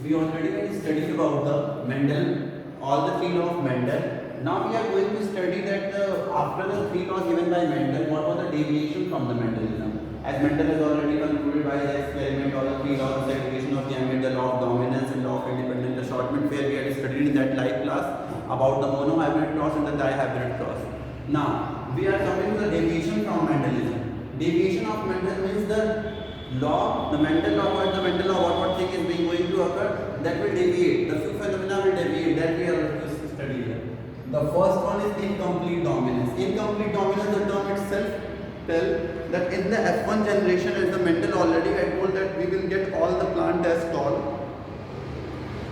We already studied about the Mendel, all the three laws of Mendel. Now we are going to study that after the three laws given by Mendel, what was the deviation from the Mendelism? As Mendel has already concluded by the experiment, all the three laws, the segregation of gamete, the law of dominance and law of independent assortment, where we had studied in that live class about the monohybrid cross and the dihybrid cross. Now we are coming to the deviation from Mendelism. Deviation of Mendel means the law, the Mendel law, or the Mendel law, what thing is being going to occur, that will deviate. The few phenomena will deviate. That we are going to study here. The first one is incomplete dominance. Incomplete dominance, the term itself tell that in the F1 generation, as the Mendel already had told, that we will get all the plant as tall.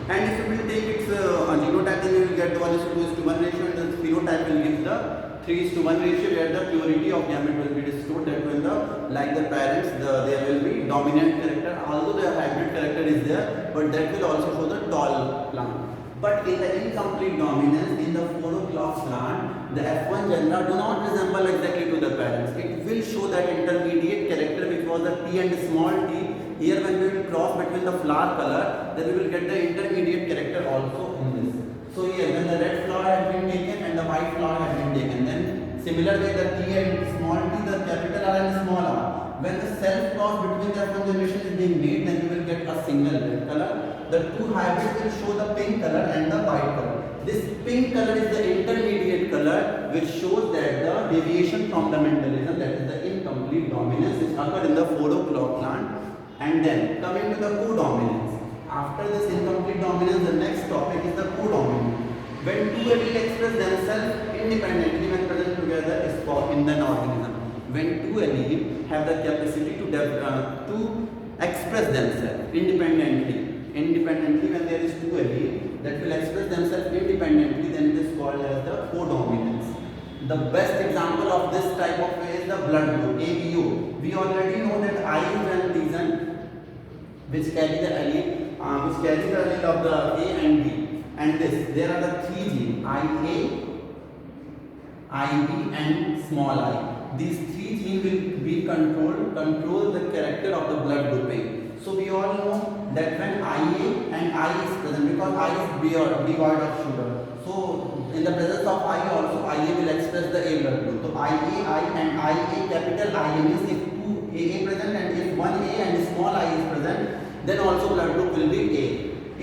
And if we will take its genotype, then we will get the 1:2:1 ratio, and the phenotype will give the 3:1 ratio, where the purity of gamete will be restored. That when the like the parents, there will be dominant character, although the hybrid character is there, but that will also show the tall plant. But in the incomplete dominance, in the 4 o'clock plant, the F1 genera do not resemble exactly to the parents. It will show that intermediate character, which was the T and small t. Here when we will cross between the flower color, then we will get the intermediate character also in this. So here when the red flower has been taken and the white flower has been taken, then similarly the T and small t, the capital R and small r. When the self cross between the F1 generation is being made, then we will get a single red color. The two hybrids will show the pink color and the white color. This pink color is the intermediate color, which shows that the deviation from the Mendelism, that is the incomplete dominance, is occurred in the 4 o'clock plant. And then coming to the codominance. After this incomplete dominance, the next topic is the codominance. When two alleles express themselves independently when present together is called in an organism. When two alleles have the capacity to express themselves independently when there is two alleles that will express themselves independently, then it is called as the codominance. The best example of this type of way is the blood group ABO. We already know that I is an antigen which carry the allele of the A and B, and this there are the three genes IA, IB and small I. These three genes will be control the character of the blood grouping. So we all know that when IA and I is present, because I is devoid of sugar, so in the presence of I also, IA will express the A blood group. So IA, I and IA, capital I means if two AA present and if one A and small I is present, then also blood group will be A.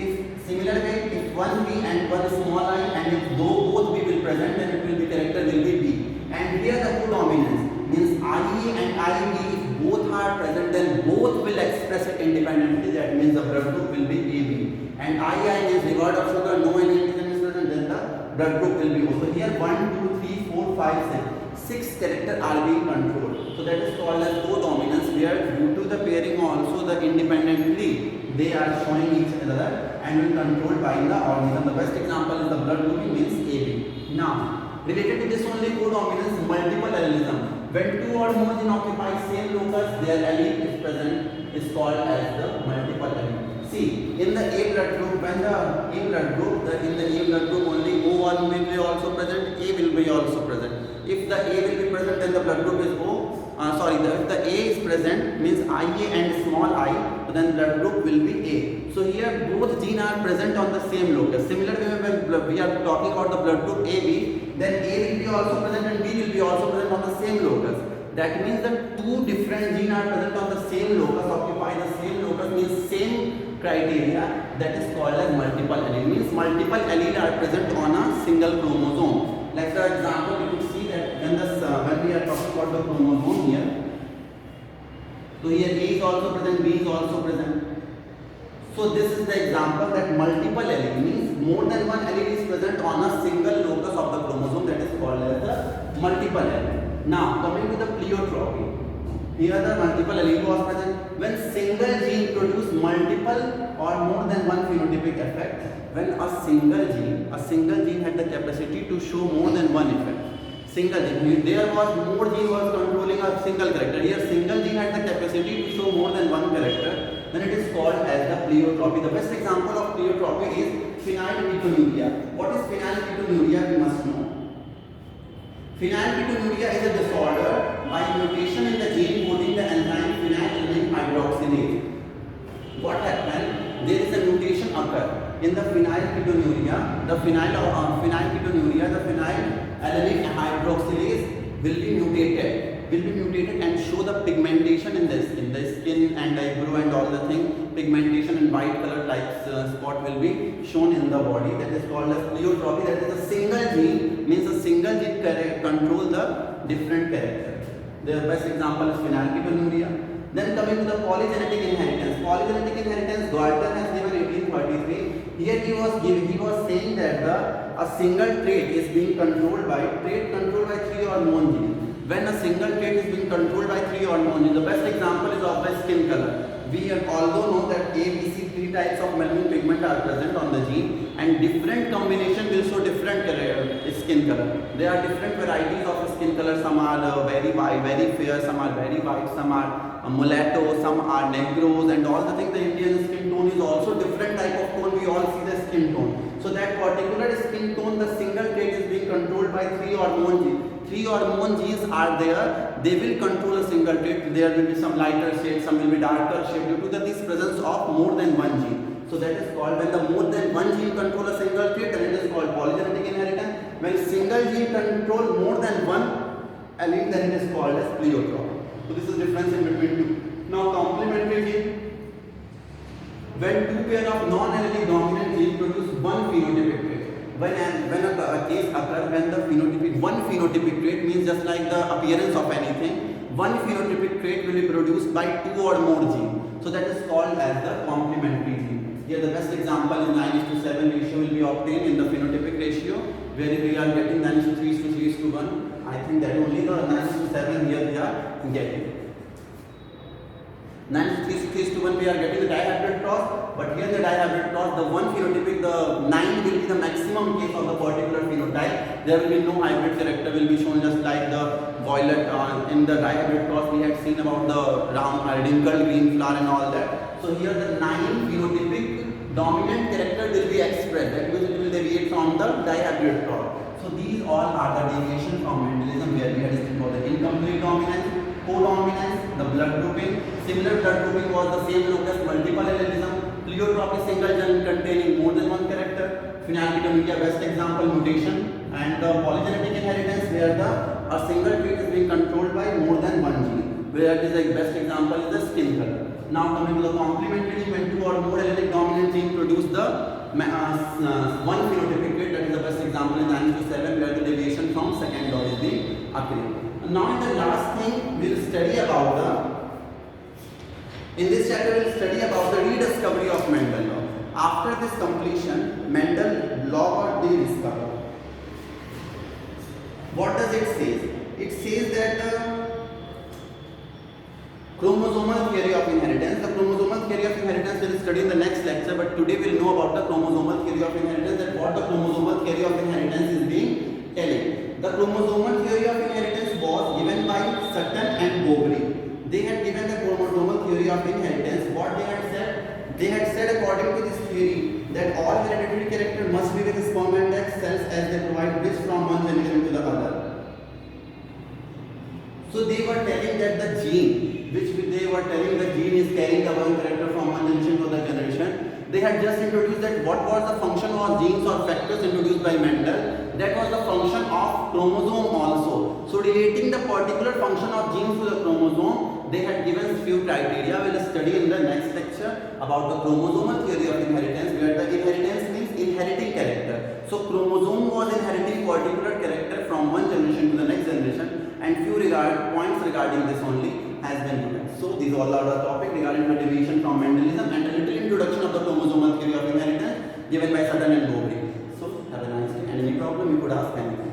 If similar way, if one B and one small I, and if both B will present, then it will be character will be B. And here the codominance means IA and IB, if both are present, then both will express it independently. That means the blood group will be AB. And II is devoid of sugar, no any antigen is present, then the blood group will be O. So here 1, 2, 3, 4, 5, 6 characters are being controlled. So that is called as codominance, where due to the pairing also the independently they are showing each other and will controlled by the organism. The best example is the blood grouping means AB. Now related to this only codominance, multiple allelism. When two or more genes occupy same locus, their allele is present is called as the multiple allele. See, in the A blood group, when the A blood group, in the A blood group only O1 will be also present, A will be also present. If the A will be present, then the blood group is O. If the A is present, means IA and small I, then blood group will be A. So here both genes are present on the same locus. Similarly, when we are talking about the blood group AB, then A will be also present and B will be also present on the same locus. That means that two different genes are present on the same locus, occupy the same locus, means same criteria. That is called as multiple allele. Means multiple allele are present on a single chromosome. Like for example, you could see that when we are talking about the chromosome here, so here A is also present, B is also present. So this is the example that multiple allele means more than one allele is present on a single locus of the chromosome, that is called as the multiple allele. Now coming to the pleiotropy. Here the multiple allele was present when single gene produce multiple or more than one phenotypic effect. When a single gene had the capacity to show more than one effect. Single gene, there was more gene was controlling a single character. Here single gene had the capacity to show more than one character, then it is called as the pleiotropy. The best example of pleiotropy is phenylketonuria. What is phenylketonuria? We must know. Phenylketonuria is a disorder by mutation in the gene coding the enzyme phenylalanine hydroxylase. What happens? There is a mutation occur in the phenylketonuria, the phenylketonuria, the phenylalanine hydroxylase will be mutated and show the pigmentation in the skin and eyebrow and all the thing. Pigmentation in white color like spot will be shown in the body. That is called as pleiotropy. That is a single gene, means a single gene control the different characters. The best example is phenylketonuria. Then coming to the polygenetic inheritance. Polygenetic inheritance, Galton has given 1843. Here he was saying that a single trait is being controlled by 3 hormone genes. When a single trait is being controlled by 3 hormone genes, the best example is of the skin color. We although know that A, B, C, 3 types of melanin pigment are present on the gene, and different combination will show different skin color. There are different varieties of skin color. Some are very white, very fair. Some are very white. Some are mulatto. Some are negros, and all the things. The Indian skin tone is also different type of tone. We all see the skin tone. So that particular skin tone, the single trait is being controlled by 3 hormone genes. 3 hormone genes are there. They will control a single trait. There will be some lighter shade, some will be darker shade due to this presence of more than one gene. So that is called, when the more than one gene control a single trait, then it is called polygenetic inheritance. When single gene control more than one allele, then it is called as pleiotropy. So this is difference in between two. Now complementary gene. When two pair of non-allelic dominant genes produce one phenotypic trait. When a case occurs when the one phenotypic trait means just like the appearance of anything, one phenotypic trait will be produced by 2 or more genes. So that is called as the complementary gene. Here the best example is 9:7 ratio will be obtained in the phenotypic ratio, where we are getting 9:3:1. I think that only the 9:7 here we are getting. 9:3:1 we are getting the dihybrid cross, but here the dihybrid cross, the one phenotypic, the 9 will be the maximum case of the particular phenotype. There will be no hybrid character will be shown, just like the violet in the dihybrid cross we had seen about the round wrinkled green flower and all that. So here the 9 phenotypic dominant character will be expressed, that means it will deviate from the dihybrid cross. So these all are the deviation from Mendelism, where we had seen about the incomplete dominance, codominance, the blood grouping. Similar blood grouping was the same locus, multiple allelism, pleiotropy, single gene containing more than one character, phenylketonuria best example, mutation, and the polygenetic inheritance, where a single trait is being controlled by more than one gene, where it is the best example is the skin color. Now coming to the complementary gene, when 2 or more allelic dominant gene produce the one phenotypic trait, that is the best example in 9:7, where the deviation from second law is being occurring. Now in the last thing we will study about in this chapter we will study about the rediscovery of Mendel law. After this completion, Mendel law got rediscovered. What does it say? It says that chromosomal theory of inheritance. The chromosomal theory of inheritance we will study in the next lecture, but today we will know about the chromosomal theory of inheritance, that what the chromosomal theory of inheritance is being telling. The chromosomal theory of inheritance was given by Sutton and Boveri. They had given the chromosomal theory of inheritance. What they had said? They had said according to this theory that all hereditary characters must be with sperm and egg cells, as they provide bits from one generation to the other. So they were telling that the gene, they were telling the gene is carrying the one character from one generation to the generation. They had just introduced that what was the function of genes or factors introduced by Mendel. That was the function of chromosome also. So relating the particular function of genes to the chromosome, they had given few criteria. We will study in the next lecture about the chromosomal theory of inheritance, where the inheritance means inheriting character. So chromosome was inheriting particular character from one generation to the next generation, and few points regarding this only has been given. So these all are the topic regarding the deviation from Mendelism and a little introduction of the chromosomal theory of inheritance given by Sutton and Boveri. So have a nice day, and any problem you could ask anything.